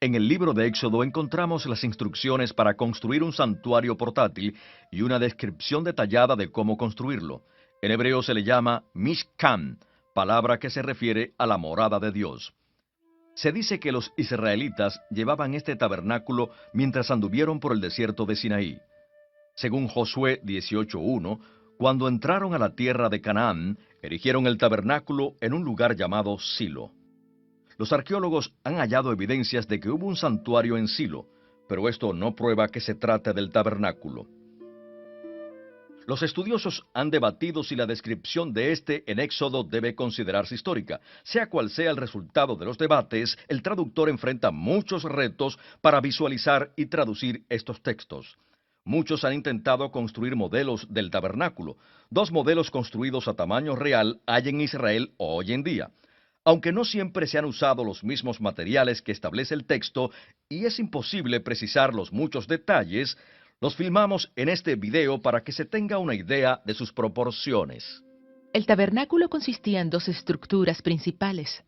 En el libro de Éxodo encontramos las instrucciones para construir un santuario portátil y una descripción detallada de cómo construirlo. En hebreo se le llama Mishkan, palabra que se refiere a la morada de Dios. Se dice que los israelitas llevaban este tabernáculo mientras anduvieron por el desierto de Sinaí. Según Josué 18:1, cuando entraron a la tierra de Canaán, erigieron el tabernáculo en un lugar llamado Silo. Los arqueólogos han hallado evidencias de que hubo un santuario en Silo, pero esto no prueba que se trate del tabernáculo. Los estudiosos han debatido si la descripción de este en Éxodo debe considerarse histórica. Sea cual sea el resultado de los debates, el traductor enfrenta muchos retos para visualizar y traducir estos textos. Muchos han intentado construir modelos del tabernáculo. Dos modelos construidos a tamaño real hay en Israel hoy en día. Aunque no siempre se han usado los mismos materiales que establece el texto y es imposible precisar los muchos detalles, los filmamos en este video para que se tenga una idea de sus proporciones. El tabernáculo consistía en dos estructuras principales.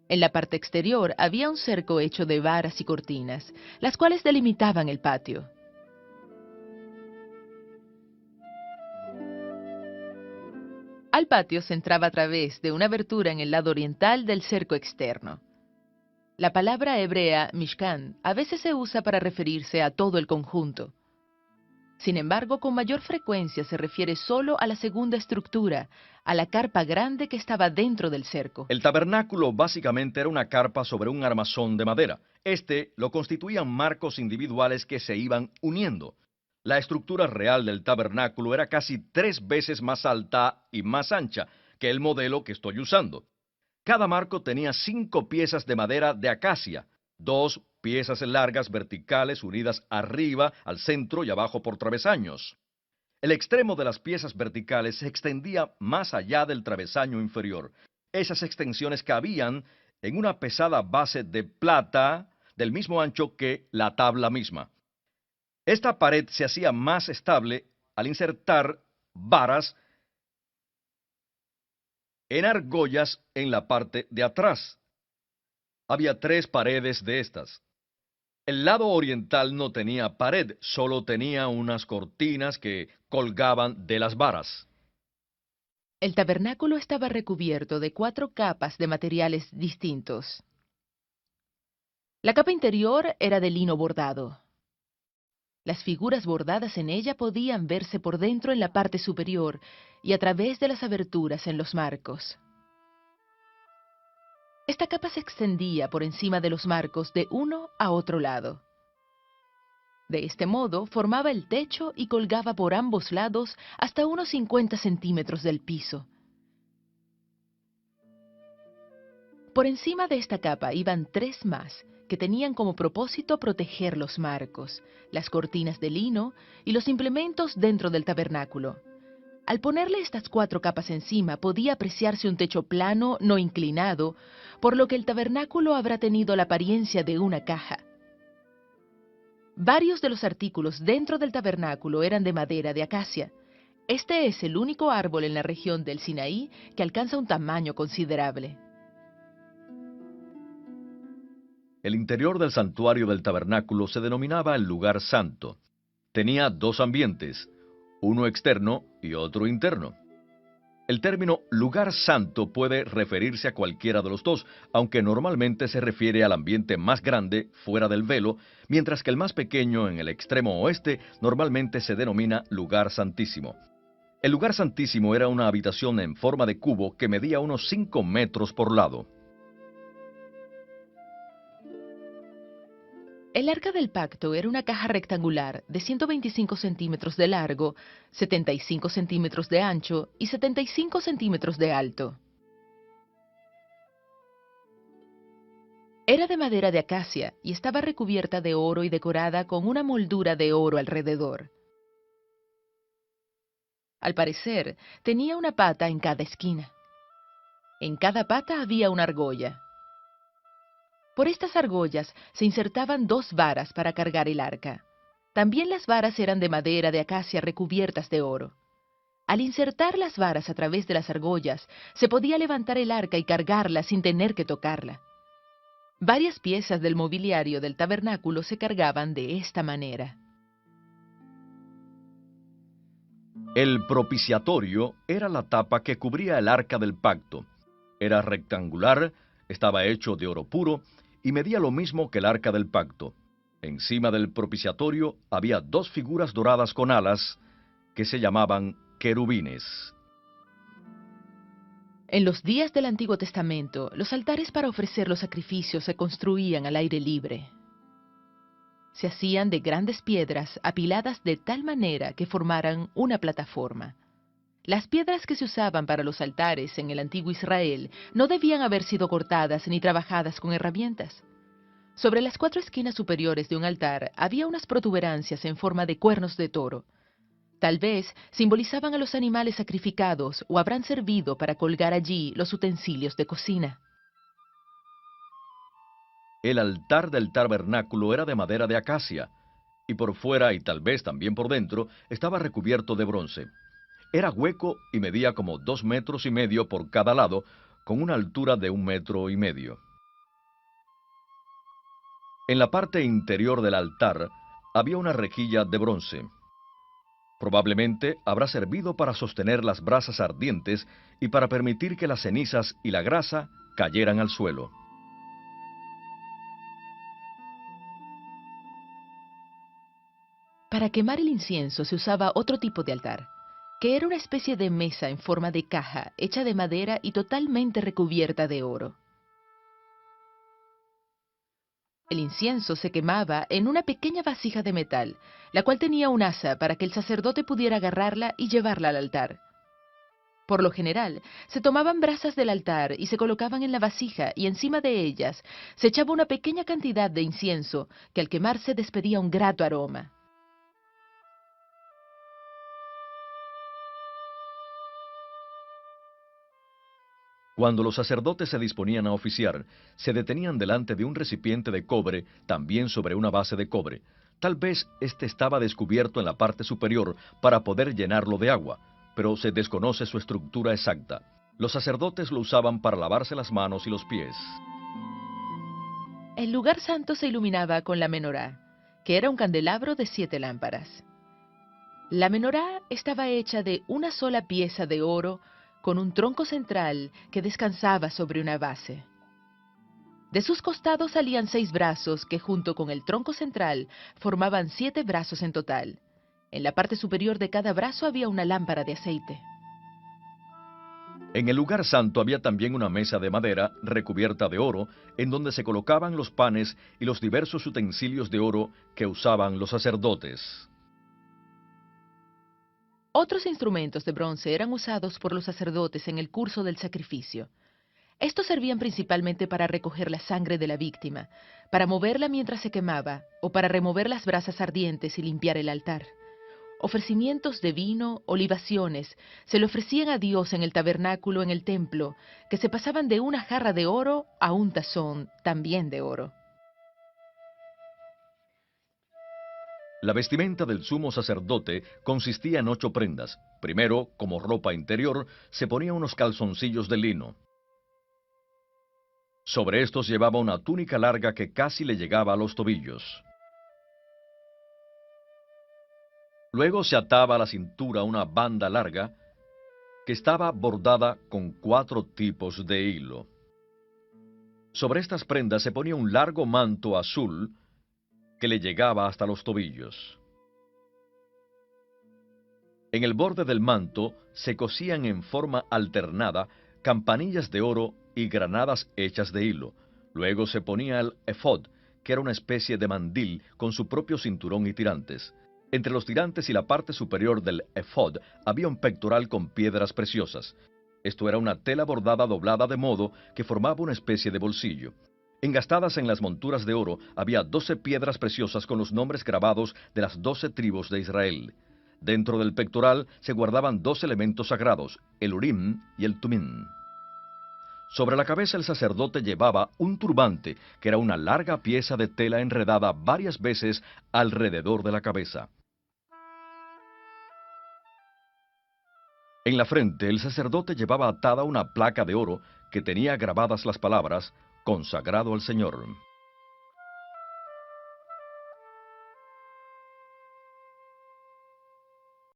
En la parte exterior había un cerco hecho de varas y cortinas, las cuales delimitaban el patio. Al patio se entraba a través de una abertura en el lado oriental del cerco externo. La palabra hebrea Mishkan a veces se usa para referirse a todo el conjunto. Sin embargo, con mayor frecuencia se refiere solo a la segunda estructura, a la carpa grande que estaba dentro del cerco. El tabernáculo básicamente era una carpa sobre un armazón de madera. Este lo constituían marcos individuales que se iban uniendo. La estructura real del tabernáculo era casi 3 veces más alta y más ancha que el modelo que estoy usando. Cada marco tenía 5 piezas de madera de acacia, 2 piezas largas verticales unidas arriba, al centro y abajo por travesaños. El extremo de las piezas verticales se extendía más allá del travesaño inferior. Esas extensiones cabían en una pesada base de plata del mismo ancho que la tabla misma. Esta pared se hacía más estable al insertar varas en argollas en la parte de atrás. Había 3 paredes de estas. El lado oriental no tenía pared, solo tenía unas cortinas que colgaban de las varas. El tabernáculo estaba recubierto de 4 capas de materiales distintos. La capa interior era de lino bordado. Las figuras bordadas en ella podían verse por dentro en la parte superior y a través de las aberturas en los marcos. Esta capa se extendía por encima de los marcos de uno a otro lado. De este modo formaba el techo y colgaba por ambos lados hasta unos 50 centímetros del piso. Por encima de esta capa iban 3 más, que tenían como propósito proteger los marcos, las cortinas de lino y los implementos dentro del tabernáculo. Al ponerle estas 4 capas encima podía apreciarse un techo plano, no inclinado, por lo que el tabernáculo habrá tenido la apariencia de una caja. Varios de los artículos dentro del tabernáculo eran de madera de acacia. Este es el único árbol en la región del Sinaí que alcanza un tamaño considerable. El interior del santuario del tabernáculo se denominaba el lugar santo. Tenía 2 ambientes, uno externo y otro interno. El término lugar santo puede referirse a cualquiera de los dos, aunque normalmente se refiere al ambiente más grande fuera del velo, mientras que el más pequeño en el extremo oeste normalmente se denomina lugar santísimo. El lugar santísimo era una habitación en forma de cubo que medía unos 5 metros por lado. El arca del pacto era una caja rectangular de 125 centímetros de largo, 75 centímetros de ancho y 75 centímetros de alto. Era de madera de acacia y estaba recubierta de oro y decorada con una moldura de oro alrededor. Al parecer, tenía una pata en cada esquina. En cada pata había una argolla. Por estas argollas se insertaban 2 varas para cargar el arca. También las varas eran de madera de acacia recubiertas de oro. Al insertar las varas a través de las argollas, se podía levantar el arca y cargarla sin tener que tocarla. Varias piezas del mobiliario del tabernáculo se cargaban de esta manera. El propiciatorio era la tapa que cubría el arca del pacto. Era rectangular, estaba hecho de oro puro y medía lo mismo que el arca del pacto. Encima del propiciatorio había dos figuras doradas con alas que se llamaban querubines. En los días del Antiguo Testamento, los altares para ofrecer los sacrificios se construían al aire libre. Se hacían de grandes piedras apiladas de tal manera que formaran una plataforma. Las piedras que se usaban para los altares en el antiguo Israel no debían haber sido cortadas ni trabajadas con herramientas. Sobre las cuatro esquinas superiores de un altar había unas protuberancias en forma de cuernos de toro. Tal vez simbolizaban a los animales sacrificados o habrán servido para colgar allí los utensilios de cocina. El altar del tabernáculo era de madera de acacia, y por fuera y tal vez también por dentro estaba recubierto de bronce. Era hueco y medía como 2,5 metros por cada lado, con una altura de 1,5 metros. En la parte interior del altar había una rejilla de bronce. Probablemente habrá servido para sostener las brasas ardientes y para permitir que las cenizas y la grasa cayeran al suelo. Para quemar el incienso se usaba otro tipo de altar, que era una especie de mesa en forma de caja hecha de madera y totalmente recubierta de oro. El incienso se quemaba en una pequeña vasija de metal, la cual tenía un asa para que el sacerdote pudiera agarrarla y llevarla al altar. Por lo general, se tomaban brasas del altar y se colocaban en la vasija y encima de ellas se echaba una pequeña cantidad de incienso que al quemarse despedía un grato aroma. Cuando los sacerdotes se disponían a oficiar, se detenían delante de un recipiente de cobre, también sobre una base de cobre. Tal vez este estaba descubierto en la parte superior para poder llenarlo de agua, pero se desconoce su estructura exacta. Los sacerdotes lo usaban para lavarse las manos y los pies. El lugar santo se iluminaba con la menorá, que era un candelabro de 7 lámparas. La menorá estaba hecha de una sola pieza de oro con un tronco central que descansaba sobre una base. De sus costados salían 6 brazos que junto con el tronco central formaban 7 brazos en total. En la parte superior de cada brazo había una lámpara de aceite. En el lugar santo había también una mesa de madera recubierta de oro, en donde se colocaban los panes y los diversos utensilios de oro que usaban los sacerdotes. Otros instrumentos de bronce eran usados por los sacerdotes en el curso del sacrificio. Estos servían principalmente para recoger la sangre de la víctima, para moverla mientras se quemaba, o para remover las brasas ardientes y limpiar el altar. Ofrecimientos de vino o libaciones se le ofrecían a Dios en el tabernáculo en el templo, que se pasaban de una jarra de oro a un tazón también de oro. La vestimenta del sumo sacerdote consistía en 8 prendas. Primero, como ropa interior, se ponía unos calzoncillos de lino. Sobre estos llevaba una túnica larga que casi le llegaba a los tobillos. Luego se ataba a la cintura una banda larga que estaba bordada con 4 tipos de hilo. Sobre estas prendas se ponía un largo manto azul que le llegaba hasta los tobillos. En el borde del manto se cosían en forma alternada campanillas de oro y granadas hechas de hilo. Luego se ponía el efod, que era una especie de mandil con su propio cinturón y tirantes. Entre los tirantes y la parte superior del efod había un pectoral con piedras preciosas. Esto era una tela bordada doblada de modo que formaba una especie de bolsillo. Engastadas en las monturas de oro había 12 piedras preciosas con los nombres grabados de las 12 tribus de Israel. Dentro del pectoral se guardaban 2 elementos sagrados, el Urim y el Tumim. Sobre la cabeza el sacerdote llevaba un turbante, que era una larga pieza de tela enredada varias veces alrededor de la cabeza. En la frente el sacerdote llevaba atada una placa de oro que tenía grabadas las palabras, consagrado al Señor.